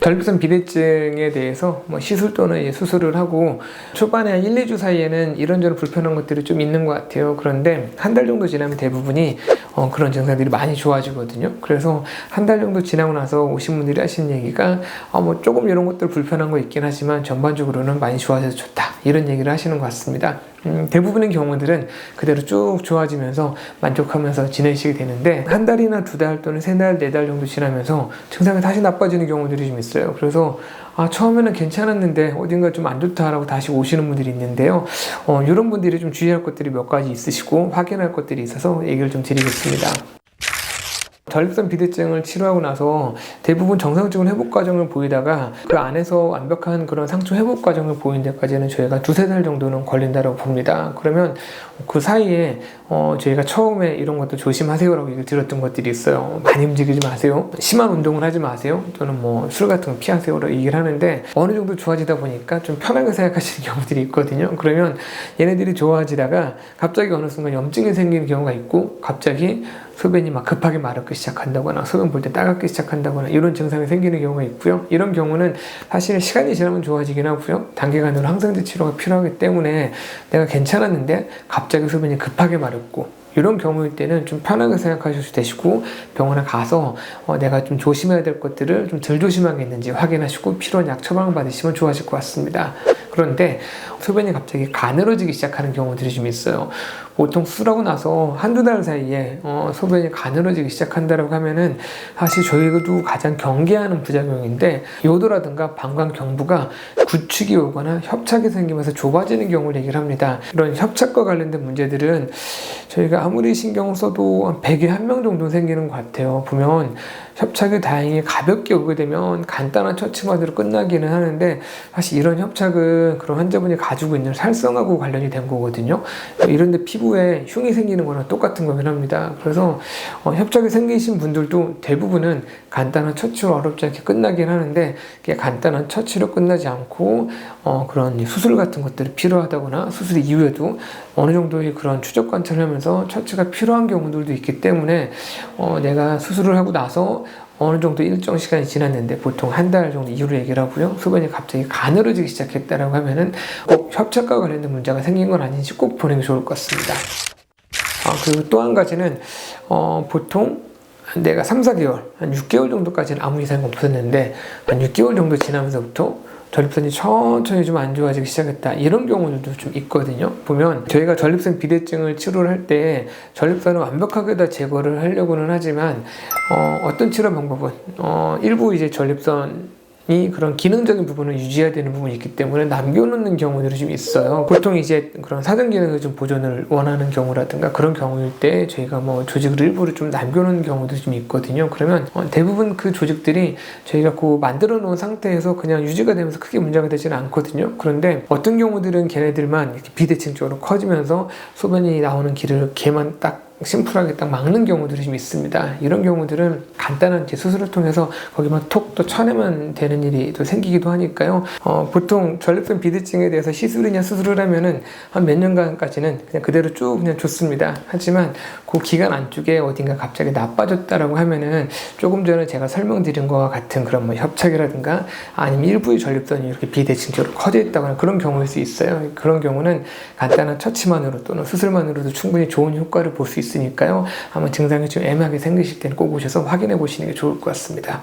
전립선 비대증에 대해서 시술 또는 수술을 하고 초반에 한 1, 2주 사이에는 이런저런 불편한 것들이 좀 있는 것 같아요. 그런데 한 달 정도 지나면 대부분이 그런 증상들이 많이 좋아지거든요. 그래서 한 달 정도 지나고 나서 오신 분들이 하시는 얘기가 조금 이런 것들 불편한 거 있긴 하지만 전반적으로는 많이 좋아져서 좋다, 이런 얘기를 하시는 것 같습니다. 대부분의 경우들은 그대로 쭉 좋아지면서 만족하면서 지내시게 되는데, 한 달이나 두 달 또는 세 달, 네 달 정도 지나면서 증상이 다시 나빠지는 경우들이 좀 있어요. 그래서 처음에는 괜찮았는데 어딘가 좀 안 좋다라고 다시 오시는 분들이 있는데요. 이런 분들이 좀 주의할 것들이 몇 가지 있으시고 확인할 것들이 있어서 얘기를 좀 드리겠습니다. 전립선 비대증을 치료하고 나서 대부분 정상적인 회복 과정을 보이다가 그 안에서 완벽한 그런 상처 회복 과정을 보이는 데까지는 저희가 두세 달 정도는 걸린다고 봅니다. 그러면 그 사이에 저희가 처음에 이런 것도 조심하세요라고 얘기를 드렸던 것들이 있어요. 많이 움직이지 마세요, 심한 운동을 하지 마세요, 또는 술 같은 거 피하세요라고 얘기를 하는데, 어느 정도 좋아지다 보니까 좀 편하게 생각하시는 경우들이 있거든요. 그러면 얘네들이 좋아지다가 갑자기 어느 순간 염증이 생기는 경우가 있고, 갑자기 소변이 막 급하게 마르기 시작한다거나 소변 볼 때 따갑기 시작한다거나 이런 증상이 생기는 경우가 있고요. 이런 경우는 사실 시간이 지나면 좋아지긴 하고요. 단기간으로 항생제 치료가 필요하기 때문에 내가 괜찮았는데 갑자기 소변이 급하게 마르고, 이런 경우일 때는 좀 편하게 생각하셔도 되시고, 병원에 가서 내가 좀 조심해야 될 것들을 좀 덜 조심한 게 있는지 확인하시고 필요한 약 처방 받으시면 좋아질 것 같습니다. 그런데 소변이 갑자기 가늘어지기 시작하는 경우들이 좀 있어요. 보통 수술하고 나서 한두 달 사이에 소변이 가늘어지기 시작한다고 하면은 사실 저희도 가장 경계하는 부작용인데, 요도라든가 방광경부가 구축이 오거나 협착이 생기면서 좁아지는 경우를 얘기를 합니다. 이런 협착과 관련된 문제들은 저희가 아무리 신경 써도 한 100에 1명 정도 생기는 것 같아요. 보면 협착이 다행히 가볍게 오게 되면 간단한 처치만으로 끝나기는 하는데, 사실 이런 협착은 그런 환자분이 가지고 있는 살성하고 관련이 된 거거든요. 이런데 피부에 흉이 생기는 거랑 똑같은 거긴 합니다. 그래서 협착이 생기신 분들도 대부분은 간단한 처치로 어렵지 않게 끝나긴 하는데, 간단한 처치로 끝나지 않고 그런 수술 같은 것들이 필요하다거나 수술 이후에도 어느 정도의 그런 추적 관찰을 하면서 처치가 필요한 경우들도 있기 때문에 내가 수술을 하고 나서 어느 정도 일정 시간이 지났는데, 보통 한 달 정도 이후로 얘기를 하고요. 소변이 갑자기 가늘어지기 시작했다라고 하면은 꼭 협착과 관련된 문제가 생긴 건 아닌지 꼭 보는 게 좋을 것 같습니다. 그리고 또 한 가지는 보통 내가 3, 4개월, 한 6개월 정도까지는 아무 이상이 없었는데, 한 6개월 정도 지나면서부터 전립선이 천천히 좀 안 좋아지기 시작했다, 이런 경우들도 좀 있거든요. 보면 저희가 전립선 비대증을 치료를 할 때 전립선을 완벽하게 다 제거를 하려고는 하지만 어떤 치료 방법은 일부 이제 전립선이 그런 기능적인 부분을 유지해야 되는 부분이 있기 때문에 남겨놓는 경우들이 좀 있어요. 보통 이제 그런 사전 기능을 좀 보존을 원하는 경우라든가 그런 경우일 때 저희가 조직을 일부러 좀 남겨놓는 경우도 좀 있거든요. 그러면 대부분 그 조직들이 저희가 그 만들어 놓은 상태에서 그냥 유지가 되면서 크게 문제가 되지는 않거든요. 그런데 어떤 경우들은 걔네들만 이렇게 비대칭적으로 커지면서 소변이 나오는 길을 걔만 딱 심플하게 딱 막는 경우들이 좀 있습니다. 이런 경우들은 간단한 수술을 통해서 거기만 톡 또 쳐내면 되는 일이 또 생기기도 하니까요. 보통 전립선 비대증에 대해서 시술이냐 수술을 하면은 한 몇 년간까지는 그냥 그대로 쭉 그냥 좋습니다. 하지만 그 기간 안쪽에 어딘가 갑자기 나빠졌다라고 하면은 조금 전에 제가 설명드린 것과 같은 그런 협착이라든가 아니면 일부의 전립선이 이렇게 비대칭적으로 커져 있다거나 그런 경우일 수 있어요. 그런 경우는 간단한 처치만으로 또는 수술만으로도 충분히 좋은 효과를 볼 수 있으니까요. 아마 증상이 좀 애매하게 생기실 때는 꼭 오셔서 확인해 보시는 게 좋을 것 같습니다.